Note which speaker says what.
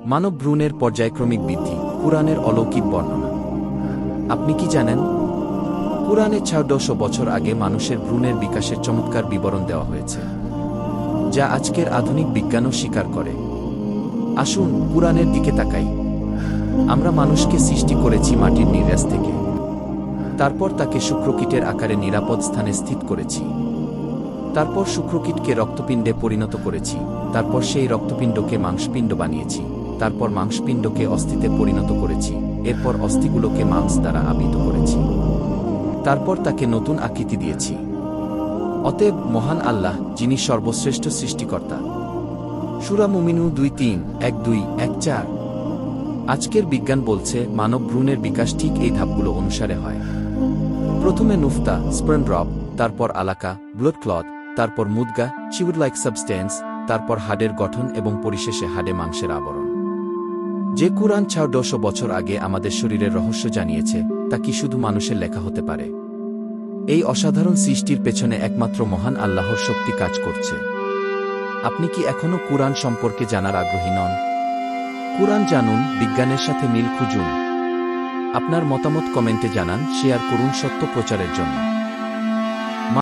Speaker 1: মানব ভ্রূণের পর্যায়ক্রমিক বৃদ্ধি, কুরআনের অলৌকিক বর্ণনা। আপনি কি জানেন? কুরআনে ৬০০ বছর আগে মানুষের ভ্রূণের বিকাশের চমৎকার বিবরণ দেওয়া হয়েছে, যা আজকের আধুনিক বিজ্ঞানও স্বীকার করে। আসুন কুরআনের দিকে তাকাই। আমরা মানুষকে সৃষ্টি করেছি মাটির নির্যাস থেকে। তারপর তাকে শুক্রকীটের আকারে নিরাপদ স্থানে স্থিত করেছি। তারপর শুক্রকীটকে রক্তপিণ্ডে পরিণত করেছি। তারপর সেই রক্তপিণ্ডকে মাংসপিণ্ড বানিয়েছি। তারপর মাংসপিণ্ডকে অস্থিতে পরিণত করেছি। এরপর অস্থিগুলোকে মাংস দ্বারা আবৃত করেছি। তারপর তাকে নতুন আকৃতি দিয়েছি। অতএব মহান আল্লাহ, যিনি সর্বশ্রেষ্ঠ সৃষ্টিকর্তা। সূরা মুমিনুন ২:৩, ১:২, ১:৪। আজকের বিজ্ঞান বলছে মানব ভ্রূণের বিকাশ ঠিক এই ধাপগুলো অনুসারে হয়। প্রথমে নুফতা, স্পার্ম ড্রপ, তারপর আলাকা, ব্লাড ক্লট, তারপর মুদগা, চিউড লাইক সাবস্টেন্স, তারপর হাড়ের গঠন এবং পরিশেষে হাড়ে মাংসের আবরণ। যে কুরআন ৬০০ বছর আগে আমাদের শরীরের রহস্য জানিয়েছে, তা কি শুধু মানুষের লেখা হতে পারে? এই অসাধারণ সৃষ্টির পেছনে একমাত্র মহান আল্লাহর শক্তি কাজ করছে। আপনি কি এখনও কুরআন সম্পর্কে জানার আগ্রহী নন? কুরআন জানুন, বিজ্ঞানের সাথে মিল খুঁজুন। আপনার মতামত কমেন্টে জানান, শেয়ার করুন সত্য প্রচারের জন্য।